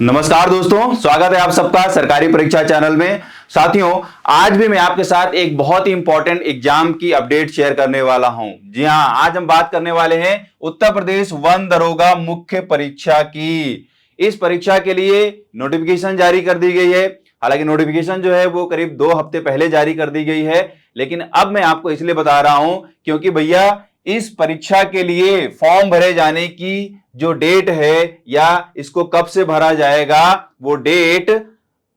नमस्कार दोस्तों, स्वागत है आप सबका सरकारी परीक्षा चैनल में। साथियों, आज भी मैं आपके साथ एक बहुत ही इंपॉर्टेंट एग्जाम की अपडेट शेयर करने वाला हूं। जी हां, आज हम बात करने वाले हैं उत्तर प्रदेश वन दरोगा मुख्य परीक्षा की। इस परीक्षा के लिए नोटिफिकेशन जारी कर दी गई है। हालांकि नोटिफिकेशन जो है वो करीब 2 हफ्ते पहले जारी कर दी गई है, लेकिन अब मैं आपको इसलिए बता रहा हूं क्योंकि भैया इस परीक्षा के लिए फॉर्म भरे जाने की जो डेट है या इसको कब से भरा जाएगा वो डेट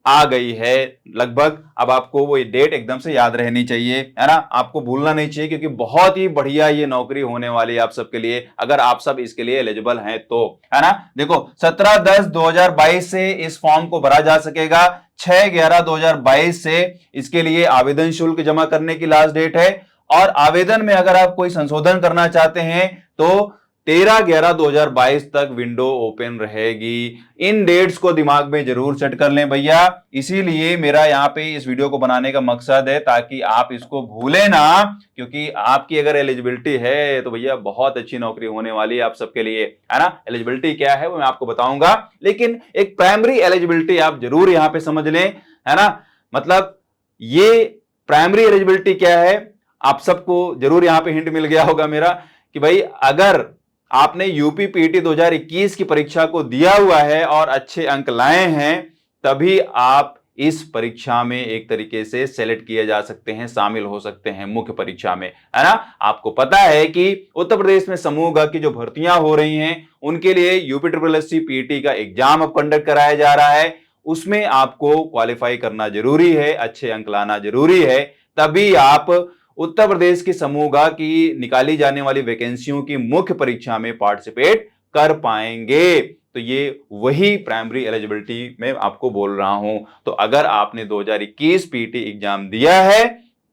आ गई है लगभग। अब आपको वो डेट एकदम से याद रहनी चाहिए, है ना, आपको भूलना नहीं चाहिए क्योंकि बहुत ही बढ़िया ये नौकरी होने वाली है आप सबके लिए, अगर आप सब इसके लिए एलिजिबल हैं तो, है ना। देखो 17/10/2022 से इस फॉर्म को भरा जा सकेगा। 6/11/2022 से इसके लिए आवेदन शुल्क जमा करने की लास्ट डेट है। और आवेदन में अगर आप कोई संशोधन करना चाहते हैं तो 13/11/2022 तक विंडो ओपन रहेगी। इन डेट्स को दिमाग में जरूर सेट कर लें भैया। इसीलिए मेरा यहाँ पे इस वीडियो को बनाने का मकसद है ताकि आप इसको भूलें ना, क्योंकि आपकी अगर एलिजिबिलिटी है तो भैया बहुत अच्छी नौकरी होने वाली है आप सबके लिए, है ना। एलिजिबिलिटी क्या है वो मैं आपको बताऊंगा, लेकिन एक प्राइमरी एलिजिबिलिटी आप जरूर यहाँ पे समझ लें, है ना। मतलब ये प्राइमरी एलिजिबिलिटी क्या है, आप सबको जरूर यहां पे हिंट मिल गया होगा मेरा कि भाई अगर आपने यूपी पीटी 2021 की परीक्षा को दिया हुआ है और अच्छे अंक लाए हैं तभी आप इस परीक्षा में एक तरीके से सेलेक्ट किए जा सकते हैं, शामिल हो सकते हैं मुख्य परीक्षा में, है ना। आपको पता है कि उत्तर प्रदेश में समूह ग की जो भर्तियां हो रही हैं उनके लिए यूपी SSSC पीटी का एग्जाम अब कंडक्ट कराया जा रहा है। उसमें आपको क्वालिफाई करना जरूरी है, अच्छे अंक लाना जरूरी है, तभी आप उत्तर प्रदेश की समूह ग की निकाली जाने वाली वैकेंसियों की मुख्य परीक्षा में पार्टिसिपेट कर पाएंगे। तो ये वही प्राइमरी एलिजिबिलिटी मैं आपको बोल रहा हूं। तो अगर आपने 2021 पीटी एग्जाम दिया है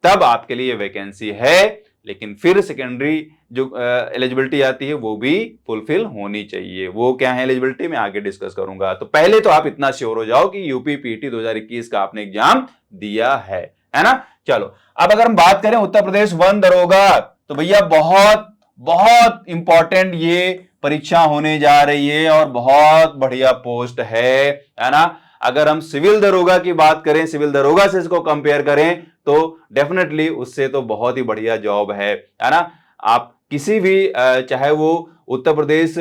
तब आपके लिए वैकेंसी है, लेकिन फिर सेकेंडरी जो एलिजिबिलिटी आती है वो भी फुलफिल होनी चाहिए। वो क्या है एलिजिबिलिटी मैं आगे डिस्कस करूंगा। तो पहले तो आप इतना श्योर हो जाओ कि यूपी पीटी 2021 का आपने एग्जाम दिया है ना। चलो, अब अगर हम बात करें उत्तर प्रदेश वन दरोगा तो भैया बहुत बहुत इंपॉर्टेंट ये परीक्षा होने जा रही है और बहुत बढ़िया पोस्ट है ना। अगर हम सिविल दरोगा की बात करें, सिविल दरोगा से इसको कंपेयर करें तो डेफिनेटली उससे तो बहुत ही बढ़िया जॉब है ना। आप किसी भी चाहे वो उत्तर प्रदेश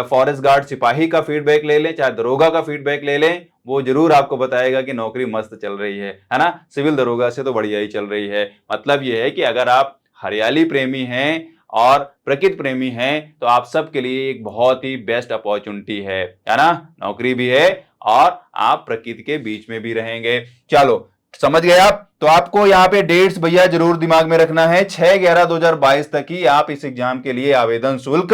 फॉरेस्ट गार्ड सिपाही का फीडबैक ले लें, चाहे दरोगा का फीडबैक ले लें, वो जरूर आपको बताएगा कि नौकरी मस्त चल रही है ना। सिविल दरोगा से तो बढ़िया ही चल रही है। मतलब ये है कि अगर आप हरियाली प्रेमी हैं और प्रकृति प्रेमी हैं तो आप सबके लिए एक बहुत ही बेस्ट अपॉर्चुनिटी है ना। नौकरी भी है और आप प्रकृति के बीच में भी रहेंगे। चलो, समझ गए आप। तो आपको यहाँ पे डेट्स भैया जरूर दिमाग में रखना है। 6/11/2022 तक ही आप इस एग्जाम के लिए आवेदन शुल्क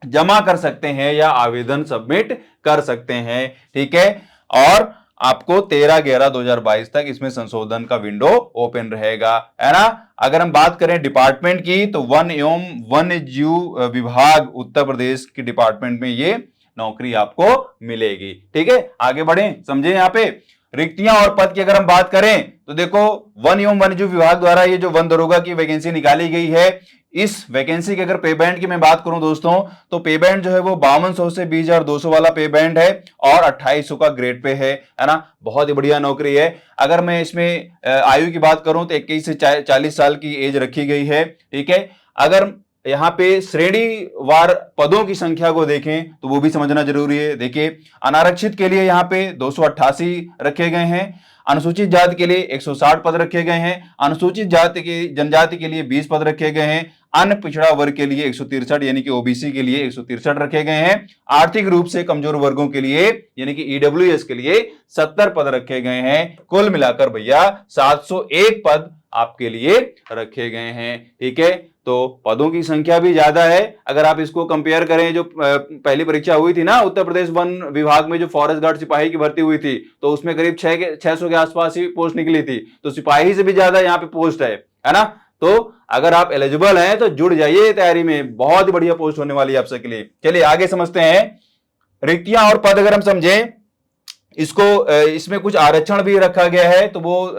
जमा कर सकते हैं या आवेदन सबमिट कर सकते हैं, ठीक है। और आपको 13/11/2022 तक इसमें संशोधन का विंडो ओपन रहेगा, है ना। अगर हम बात करें डिपार्टमेंट की तो वन एवं वन्य जीव विभाग उत्तर प्रदेश के डिपार्टमेंट में ये नौकरी आपको मिलेगी, ठीक है। आगे बढ़े, समझे। यहाँ पे रिक्तियां और पद की अगर हम बात करें तो देखो वन एवं वन्यजीव विभाग द्वारा ये जो वन दरोगा की वैकेंसी निकाली गई है, इस वैकेंसी की अगर पे बैंड की मैं बात करूं दोस्तों तो पे बैंड जो है वो 5200 से 20,200 वाला पे बैंड है और 2800 का ग्रेड पे है ना। बहुत ही बढ़िया नौकरी है। अगर मैं इसमें आयु की बात करूं तो 21 से 40 साल की एज रखी गई है, ठीक है। अगर यहाँ पे श्रेणीवार पदों की संख्या को देखें तो वो भी समझना जरूरी है। देखिए, अनारक्षित के लिए यहाँ पे 288 रखे गए हैं, अनुसूचित जाति के लिए 160 पद रखे गए हैं, अनुसूचित जाति की जनजाति के लिए 20 पद रखे गए हैं, अन्य पिछड़ा वर्ग के लिए 163 यानी कि ओबीसी के लिए 163 रखे गए हैं, आर्थिक रूप से कमजोर वर्गों के लिए यानी कि ईडब्ल्यूएस के लिए 70 पद रखे गए हैं। कुल मिलाकर भैया 701 पद आपके लिए रखे गए हैं, ठीक है। तो पदों की संख्या भी ज्यादा है। अगर आप इसको कंपेयर करें जो पहली परीक्षा हुई थी ना उत्तर प्रदेश वन विभाग में, जो फॉरेस्ट गार्ड सिपाही की भर्ती हुई थी, तो उसमें करीब 600 के आसपास ही पोस्ट निकली थी। तो सिपाही से भी ज्यादा यहाँ पे पोस्ट है ना। तो अगर आप एलिजिबल हैं तो जुड़ जाइए तैयारी में, बहुत ही बढ़िया पोस्ट होने वाली है आप सबके लिए। चलिए आगे समझते हैं। रिक्तियां और पद अगर हम समझें इसको, इसमें कुछ आरक्षण भी रखा गया है, तो वो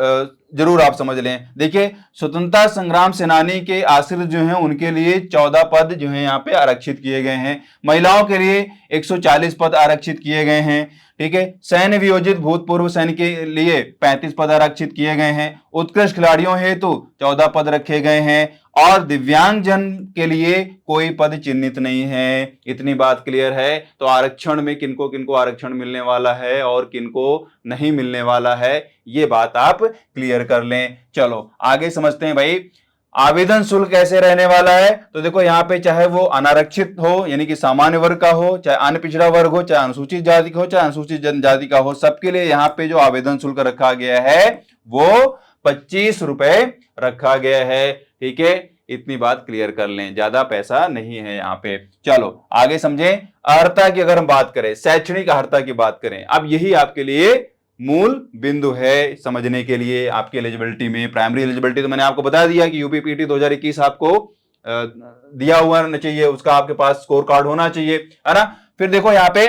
जरूर आप समझ लें। देखिए, स्वतंत्रता संग्राम सेनानी के आश्रित जो हैं उनके लिए 14 पद जो हैं यहाँ पे आरक्षित किए गए हैं। महिलाओं के लिए 140 पद आरक्षित किए गए हैं। ठीक है, सैन्य वियोजित भूतपूर्व सैन्य के लिए 35 पद आरक्षित किए गए हैं। उत्कृष्ट खिलाड़ियों हेतु 14 पद रखे गए हैं और दिव्यांग जन के लिए कोई पद चिन्हित नहीं है। इतनी बात क्लियर है। तो आरक्षण में किनको किनको आरक्षण मिलने वाला है और किनको नहीं मिलने वाला है, ये बात आप क्लियर कर लें। चलो आगे समझते हैं भाई, आवेदन शुल्क कैसे रहने वाला है। तो देखो यहाँ पे चाहे वो अनारक्षित हो यानी कि सामान्य वर्ग का हो, चाहे अन्य पिछड़ा वर्ग हो, चाहे अनुसूचित जाति का हो, चाहे अनुसूचित जनजाति का हो, सबके लिए यहाँ पे जो आवेदन शुल्क रखा गया है वो 25 रुपए रखा गया है। ठीक है, इतनी बात क्लियर कर लें, ज्यादा पैसा नहीं है यहाँ पे। चलो आगे समझें। अर्हता की अगर हम बात करें, शैक्षणिक अर्हता की बात करें, अब यही आपके लिए मूल बिंदु है समझने के लिए। आपकी एलिजिबिलिटी में प्राइमरी एलिजिबिलिटी तो मैंने आपको बता दिया कि यूपीपीटी 2021 आपको दिया हुआ रहना चाहिए, उसका आपके पास स्कोर कार्ड होना चाहिए, है ना। फिर देखो यहाँ पे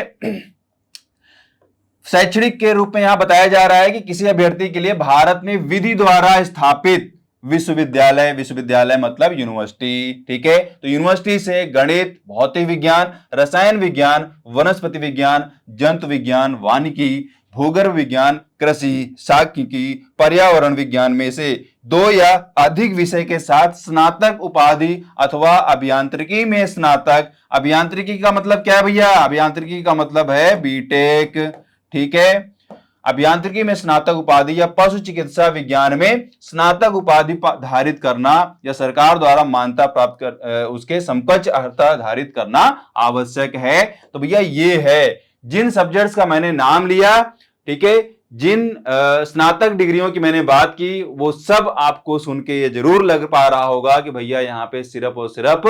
शैक्षणिक के रूप में यहां बताया जा रहा है कि किसी अभ्यर्थी के लिए भारत में विधि द्वारा स्थापित विश्वविद्यालय, विश्वविद्यालय मतलब यूनिवर्सिटी। ठीक है, तो यूनिवर्सिटी से गणित, भौतिक विज्ञान, रसायन विज्ञान, वनस्पति विज्ञान, जंतु विज्ञान, वानिकी, भूगर्भ विज्ञान, कृषि, सांख्यिकी, पर्यावरण विज्ञान में से 2 या अधिक विषय के साथ स्नातक उपाधि अथवा अभियांत्रिकी में स्नातक। अभियांत्रिकी का मतलब क्या है भैया? अभियांत्रिकी का मतलब है बीटेक। ठीक है, अभियांत्रिकी में स्नातक उपाधि या पशु चिकित्सा विज्ञान में स्नातक उपाधि धारित करना या सरकार द्वारा मान्यता प्राप्त कर उसके समकक्ष अर्हता धारित करना आवश्यक है। तो भैया ये है जिन सब्जेक्ट्स का मैंने नाम लिया, ठीक है, जिन स्नातक डिग्रियों की मैंने बात की, वो सब आपको सुन के ये जरूर लग पा रहा होगा कि भैया यहाँ पे सिर्फ और सिर्फ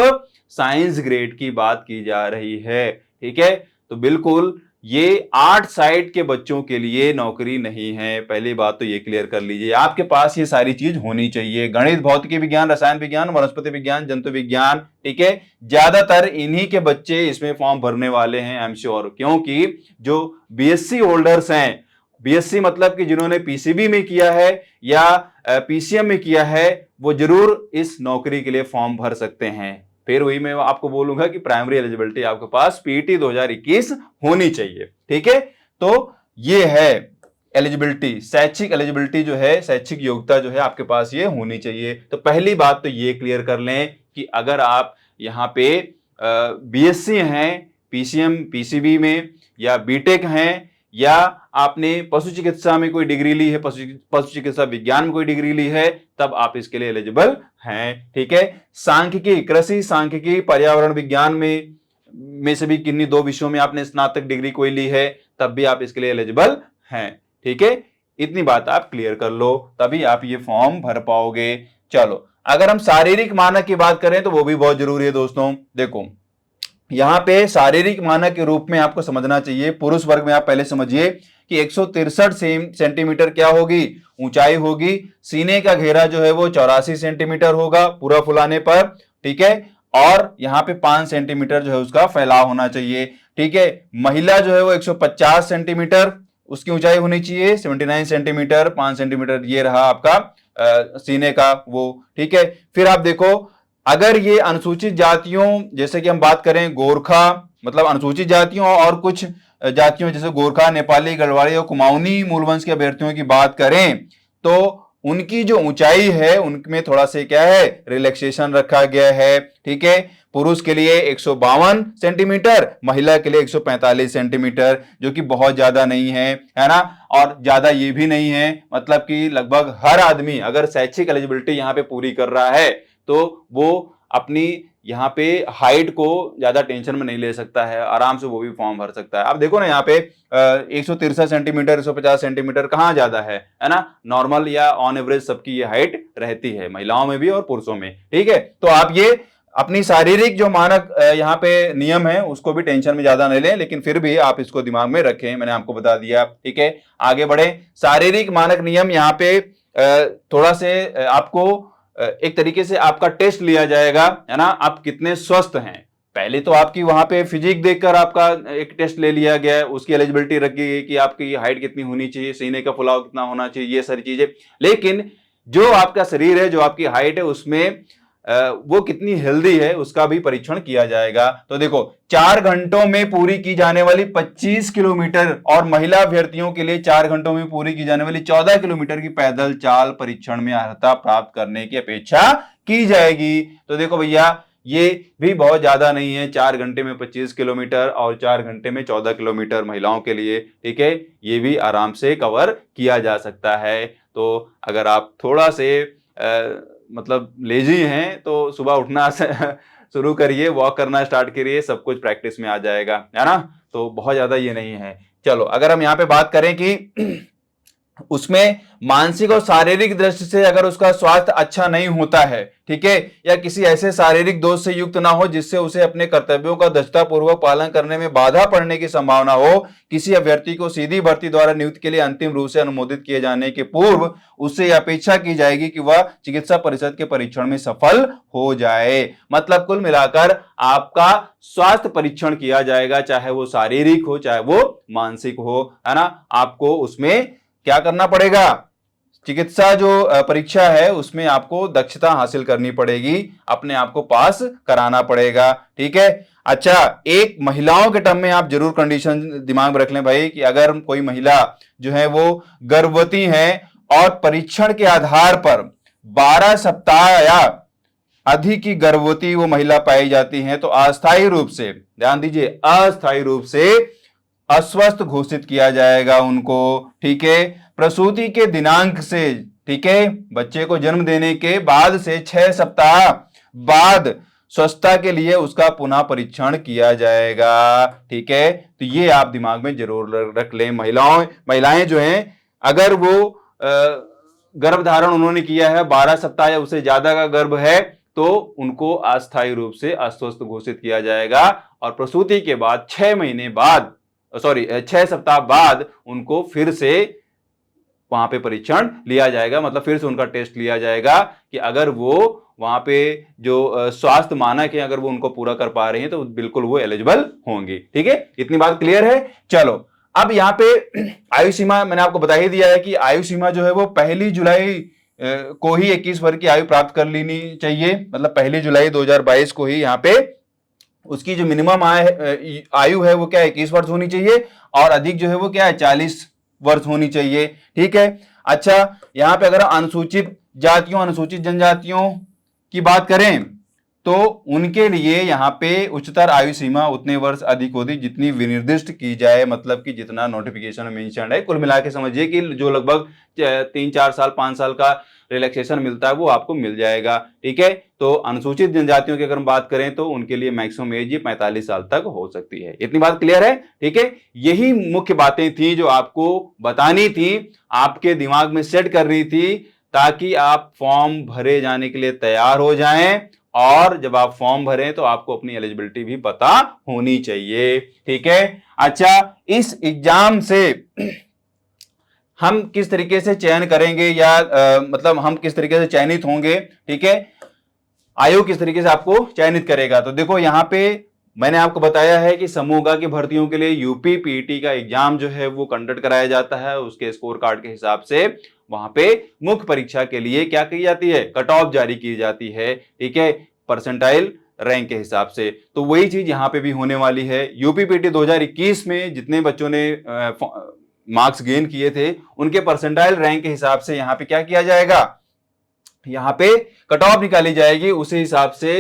साइंस ग्रेड की बात की जा रही है। ठीक है, तो बिल्कुल ये 8 साइड के बच्चों के लिए नौकरी नहीं है। पहली बात तो ये क्लियर कर लीजिए, आपके पास ये सारी चीज होनी चाहिए। गणित, भौतिकी विज्ञान, रसायन विज्ञान, वनस्पति विज्ञान, जंतु विज्ञान, ठीक है, ज्यादातर इन्हीं के बच्चे इसमें फॉर्म भरने वाले हैं, आई एम श्योर। क्योंकि जो बीएससी होल्डर्स हैं, बीएससी मतलब कि जिन्होंने पीसीबी में किया है या पीसीएम में किया है, वो जरूर इस नौकरी के लिए फॉर्म भर सकते हैं। फिर वही मैं आपको बोलूंगा कि प्राइमरी एलिजिबिलिटी आपके पास पीटी 2021 होनी चाहिए। ठीक है, तो ये है एलिजिबिलिटी, शैक्षिक एलिजिबिलिटी जो है, शैक्षिक योग्यता जो है आपके पास ये होनी चाहिए। तो पहली बात तो ये क्लियर कर लें कि अगर आप यहाँ पे बीएससी हैं पीसीएम पीसीबी में, या बीटेक हैं, या आपने पशु चिकित्सा में कोई डिग्री ली है, पशु चिकित्सा विज्ञान में कोई डिग्री ली है, तब आप इसके लिए एलिजिबल हैं। ठीक है, सांख्यिकी, कृषि, सांख्यिकी, पर्यावरण विज्ञान में से भी किन्हीं 2 विषयों में आपने स्नातक डिग्री कोई ली है, तब भी आप इसके लिए एलिजिबल हैं। ठीक है, इतनी बात आप क्लियर कर लो, तभी आप ये फॉर्म भर पाओगे। चलो अगर हम शारीरिक मानक की बात करें तो वो भी बहुत जरूरी है दोस्तों। देखो यहां पे शारीरिक मानक के रूप में आपको समझना चाहिए, पुरुष वर्ग में आप पहले समझिए कि 163 सेंटीमीटर क्या होगी, ऊंचाई होगी। सीने का घेरा जो है वो 84 सेंटीमीटर होगा पूरा फुलाने पर। ठीक है, और यहाँ पे 5 सेंटीमीटर जो है उसका फैलाव होना चाहिए। ठीक है, महिला जो है वो 150 सेंटीमीटर उसकी ऊंचाई होनी चाहिए, 79 सेंटीमीटर, 5 सेंटीमीटर ये रहा आपका सीने का वो। ठीक है, फिर आप देखो अगर ये अनुसूचित जातियों, जैसे कि हम बात करें गोरखा मतलब अनुसूचित जातियों और कुछ जातियों जैसे गोरखा, नेपाली, गढ़वाली और कुमाऊनी मूलवंश के अभ्यर्थियों की बात करें, तो उनकी जो ऊंचाई है उनमें थोड़ा से क्या है रिलैक्सेशन रखा गया है। ठीक है, पुरुष के लिए 152 सेंटीमीटर, महिला के लिए 145 सेंटीमीटर, जो कि बहुत ज्यादा नहीं है ना, और ज्यादा ये भी नहीं है। मतलब कि लगभग हर आदमी अगर शैक्षिक एलिजिबिलिटी यहाँ पे पूरी कर रहा है तो वो अपनी यहाँ पे हाइट को ज्यादा टेंशन में नहीं ले सकता है, आराम से वो भी फॉर्म भर सकता है। अब देखो ना यहाँ पे 163 सेंटीमीटर, 150 सेंटीमीटर कहाँ ज्यादा है ना, नॉर्मल या ऑन एवरेज सबकी ये हाइट रहती है, महिलाओं में भी और पुरुषों में। ठीक है, तो आप ये अपनी शारीरिक जो मानक यहाँ पे नियम है उसको भी टेंशन में ज्यादा नहीं लें, लेकिन फिर भी आप इसको दिमाग में रखें, मैंने आपको बता दिया। ठीक है, आगे बढ़े। शारीरिक मानक नियम यहाँ पे थोड़ा से आपको एक तरीके से आपका टेस्ट लिया जाएगा, है ना, आप कितने स्वस्थ हैं। पहले तो आपकी वहां पे फिजिक देखकर आपका एक टेस्ट ले लिया गया है, उसकी एलिजिबिलिटी रखी गई कि आपकी हाइट कितनी होनी चाहिए, सीने का फुलाव कितना होना चाहिए, ये सारी चीजें। लेकिन जो आपका शरीर है, जो आपकी हाइट है, उसमें वो कितनी हेल्दी है उसका भी परीक्षण किया जाएगा। तो देखो 4 घंटों में पूरी की जाने वाली 25 किलोमीटर और महिला अभ्यर्थियों के लिए 4 घंटों में पूरी की जाने वाली 14 किलोमीटर की पैदल चाल परीक्षण में अर्हता प्राप्त करने की अपेक्षा की जाएगी। तो देखो भैया, ये भी बहुत ज्यादा नहीं है, 4 घंटे में 25 किलोमीटर और 4 घंटे में 14 किलोमीटर महिलाओं के लिए, ठीक है, ये भी आराम से कवर किया जा सकता है। तो अगर आप थोड़ा से मतलब लेजी हैं तो सुबह उठना शुरू करिए, वॉक करना स्टार्ट करिए, सब कुछ प्रैक्टिस में आ जाएगा, है ना। तो बहुत ज्यादा ये नहीं है। चलो, अगर हम यहाँ पे बात करें कि उसमें मानसिक और शारीरिक दृष्टि से अगर उसका स्वास्थ्य अच्छा नहीं होता है, ठीक है, या किसी ऐसे शारीरिक दोष से युक्त ना हो जिससे उसे अपने कर्तव्यों का दक्षतापूर्वक पालन करने में बाधा पड़ने की संभावना हो, किसी अभ्यर्थी को सीधी भर्ती द्वारा नियुक्ति के लिए अंतिम रूप से अनुमोदित किए जाने के पूर्व उससे अपेक्षा की जाएगी कि वह चिकित्सा परिषद के परीक्षण में सफल हो जाए। मतलब कुल मिलाकर आपका स्वास्थ्य परीक्षण किया जाएगा, चाहे वो शारीरिक हो चाहे वो मानसिक हो, है ना। आपको उसमें क्या करना पड़ेगा, चिकित्सा जो परीक्षा है उसमें आपको दक्षता हासिल करनी पड़ेगी, अपने आप को पास कराना पड़ेगा, ठीक है। अच्छा, एक महिलाओं के टर्म में आप जरूर कंडीशन दिमाग में रख लें भाई, कि अगर कोई महिला जो है वो गर्भवती है और परीक्षण के आधार पर 12 सप्ताह या अधिक की गर्भवती वो महिला पाई जाती है तो अस्थायी रूप से, ध्यान दीजिए, अस्थायी रूप से अस्वस्थ घोषित किया जाएगा उनको, ठीक है। प्रसूति के दिनांक से, ठीक है, बच्चे को जन्म देने के बाद से 6 सप्ताह बाद स्वस्थता के लिए उसका पुनः परीक्षण किया जाएगा, ठीक है। तो ये आप दिमाग में जरूर रख लें। महिलाएं जो हैं, अगर वो गर्भ धारण उन्होंने किया है, 12 सप्ताह या उससे ज्यादा का गर्भ है, तो उनको अस्थायी रूप से अस्वस्थ घोषित किया जाएगा और प्रसूति के बाद 6 महीने बाद, 6 सप्ताह बाद उनको फिर से वहां पे परीक्षण लिया जाएगा, मतलब फिर से उनका टेस्ट लिया जाएगा कि अगर वो वहां पे जो स्वास्थ्य मानक है अगर वो उनको पूरा कर पा रहे हैं तो बिल्कुल वो एलिजिबल होंगे, ठीक है। इतनी बात क्लियर है। चलो, अब यहाँ पे आयु सीमा मैंने आपको बता ही दिया है कि आयु सीमा जो है वो 1 जुलाई को ही 21 वर्ष की आयु प्राप्त कर लेनी चाहिए, मतलब 1 जुलाई 2022 को ही यहाँ पे उसकी जो मिनिमम आयु है वो क्या है, 21 वर्ष होनी चाहिए, और अधिक जो है वो क्या है, 40 वर्ष होनी चाहिए, ठीक है। अच्छा, यहाँ पे अगर अनुसूचित जातियों अनुसूचित जनजातियों की बात करें तो उनके लिए यहाँ पे उच्चतर आयु सीमा उतने वर्ष अधिक होती जितनी विनिर्दिष्ट की जाए, मतलब कि जितना नोटिफिकेशन में मेंशन है। कुल मिला के समझिए कि जो लगभग 3-4 साल 5 साल का रिलैक्सेशन मिलता है वो आपको मिल जाएगा, ठीक है। तो अनुसूचित जनजातियों की अगर हम बात करें तो उनके लिए मैक्सिमम एज 45 साल तक हो सकती है। इतनी बात क्लियर है, ठीक है। यही मुख्य बातें थी जो आपको बतानी थी, आपके दिमाग में सेट करनी थी, ताकि आप फॉर्म भरे जाने के लिए तैयार हो जाएं, और जब आप फॉर्म भरें तो आपको अपनी एलिजिबिलिटी भी पता होनी चाहिए, ठीक है। अच्छा, इस एग्जाम से हम किस तरीके से चयन करेंगे या मतलब हम किस तरीके से चयनित होंगे, ठीक है, आयोग किस तरीके से आपको चयनित करेगा। तो देखो, यहाँ पे मैंने आपको बताया है कि समूह ग की भर्तियों के लिए यूपी पीटी का एग्जाम जो है वो कंडक्ट कराया जाता है, उसके स्कोर कार्ड के हिसाब से वहां पे मुख्य परीक्षा के लिए क्या की जाती है, कट ऑफ जारी की जाती है, ठीक है, परसेंटाइल रैंक के हिसाब से। तो वही चीज यहाँ पे भी होने वाली है। यूपी पीटी 2021 में जितने बच्चों ने मार्क्स गेन किए थे उनके परसेंटाइल रैंक के हिसाब से यहाँ पे क्या किया जाएगा, यहाँ पे कट ऑफ निकाली जाएगी, उसी हिसाब से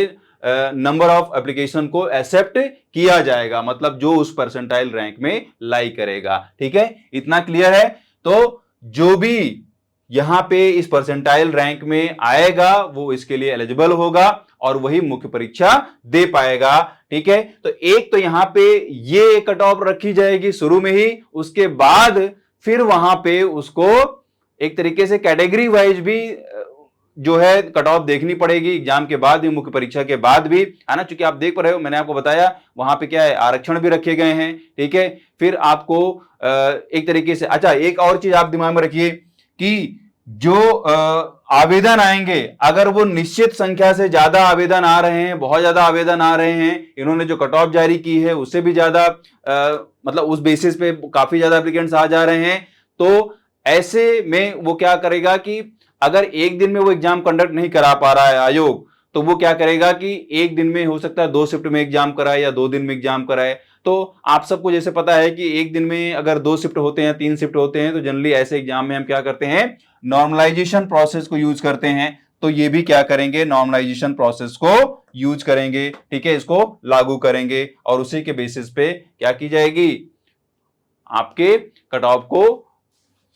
नंबर ऑफ एप्लीकेशन को एक्सेप्ट किया जाएगा, मतलब जो उस परसेंटाइल रैंक में लाई करेगा, ठीक है। इतना क्लियर है। तो जो भी यहां पे इस परसेंटाइल रैंक में आएगा वो इसके लिए एलिजिबल होगा और वही मुख्य परीक्षा दे पाएगा, ठीक है। तो एक तो यहां पे ये कट ऑफ रखी जाएगी शुरू में ही, उसके बाद फिर वहां पे उसको एक तरीके से कैटेगरी वाइज भी जो है कट ऑफ देखनी पड़ेगी एग्जाम के बाद भी, मुख्य परीक्षा के बाद भी, है ना। चूंकि आप देख पा रहे हो, मैंने आपको बताया वहां पे क्या है, आरक्षण भी रखे गए हैं, ठीक है। फिर आपको एक तरीके से, अच्छा, एक और चीज आप दिमाग में रखिए कि जो आवेदन आएंगे, अगर वो निश्चित संख्या से ज्यादा आवेदन आ रहे हैं, बहुत ज्यादा आवेदन आ रहे हैं, इन्होंने जो कट ऑफ जारी की है उससे भी ज्यादा मतलब उस बेसिस पे काफी ज्यादा एप्लीकेंट्स आ जा रहे हैं, तो ऐसे में वो क्या करेगा कि अगर एक दिन में वो एग्जाम कंडक्ट नहीं करा पा रहा है आयोग, तो वो क्या करेगा कि एक दिन में हो सकता है 2 शिफ्ट में एग्जाम कराए या 2 दिन में एग्जाम कराए। तो आप सबको जैसे पता है कि एक दिन में अगर 2 शिफ्ट होते हैं, 3 शिफ्ट होते हैं, तो जनरली ऐसे एग्जाम में हम क्या करते हैं, नॉर्मलाइजेशन प्रोसेस को यूज करते हैं। तो ये भी क्या करेंगे, नॉर्मलाइजेशन प्रोसेस को यूज करेंगे, ठीक है, इसको लागू करेंगे और उसी के बेसिस पे क्या की जाएगी, आपके कट ऑफ को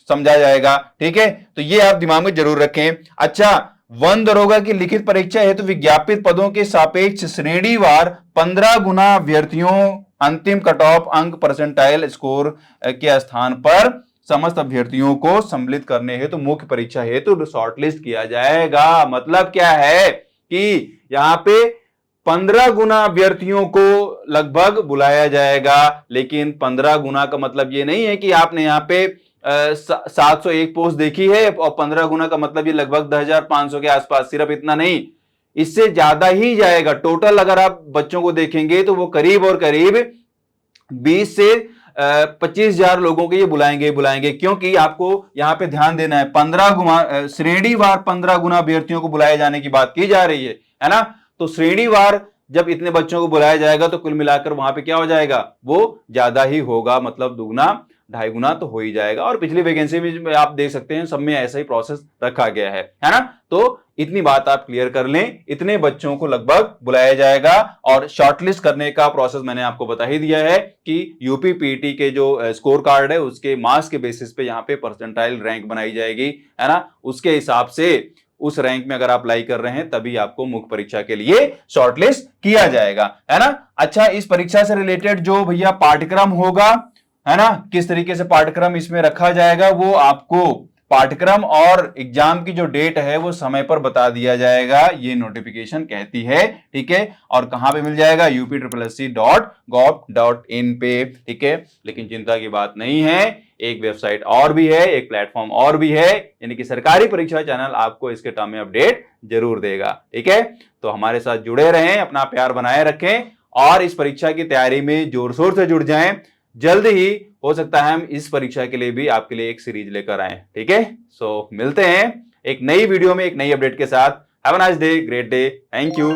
समझा जाएगा। ठीक है, तो ये आप दिमाग में जरूर रखें। अच्छा, वन दरोगा की लिखित परीक्षा हेतु विज्ञापित पदों के सापेक्ष श्रेणीवार 15 गुना अभ्यर्थियों अंतिम कट ऑफ अंक परसेंटाइल स्कोर के स्थान पर समस्त अभ्यर्थियों को सम्मिलित करने हेतु मुख्य परीक्षा हेतु शॉर्टलिस्ट किया जाएगा। मतलब क्या है कि यहां पे 15 गुना अभ्यर्थियों को लगभग बुलाया जाएगा, लेकिन 15 गुना का मतलब ये नहीं है कि आपने यहाँ पे 701 पोस्ट देखी है और 15 गुना का मतलब ये लगभग 10,500 के आसपास, सिर्फ इतना नहीं, इससे ज्यादा ही जाएगा। टोटल अगर आप बच्चों को देखेंगे तो वो करीब और करीब 20 से 25,000 लोगों के ये बुलाएंगे, क्योंकि आपको यहां पे ध्यान देना है 15 गुना श्रेणीवार 15 गुना अभ्यर्थियों को बुलाए जाने की बात की जा रही है ना। तो श्रेणीवार जब इतने बच्चों को बुलाया जाएगा तो कुल मिलाकर वहां पे क्या हो जाएगा, वो ज्यादा ही होगा, मतलब दुगना 2.5 गुना तो हो ही जाएगा। और पिछली वैकेंसी में आप देख सकते हैं सब में ऐसा ही प्रोसेस रखा गया है ना। तो इतनी बात आप क्लियर कर लें, इतने बच्चों को लगभग बुलाया जाएगा। और शॉर्टलिस्ट करने का प्रोसेस मैंने आपको बता ही दिया है कि यूपी पीटी के जो स्कोर कार्ड है उसके मार्क्स के बेसिस पे यहाँ पे परसेंटाइल रैंक बनाई जाएगी, है ना। उसके हिसाब से उस रैंक में अगर आप अप्लाई कर रहे हैं तभी आपको मुख्य परीक्षा के लिए शॉर्टलिस्ट किया जाएगा, है ना। अच्छा, इस परीक्षा से रिलेटेड जो भैया पाठ्यक्रम होगा, है ना, किस तरीके से पाठ्यक्रम इसमें रखा जाएगा, वो आपको पाठ्यक्रम और एग्जाम की जो डेट है वो समय पर बता दिया जाएगा, ये नोटिफिकेशन कहती है। ठीक है, और कहां पे मिल जाएगा, upsc.gov.in पे। ठीक है, लेकिन चिंता की बात नहीं है, एक वेबसाइट और भी है, एक प्लेटफॉर्म और भी है, यानी कि सरकारी परीक्षा चैनल आपको इसके टर्म में अपडेट जरूर देगा। ठीक है, तो हमारे साथ जुड़े रहें, अपना प्यार बनाए रखें और इस परीक्षा की तैयारी में जोर शोर से जुड़ जाएं। जल्द ही हो सकता है हम इस परीक्षा के लिए भी आपके लिए एक सीरीज लेकर आए। ठीक है, सो मिलते हैं एक नई वीडियो में एक नई अपडेट के साथ। Have a nice day, great day, thank you.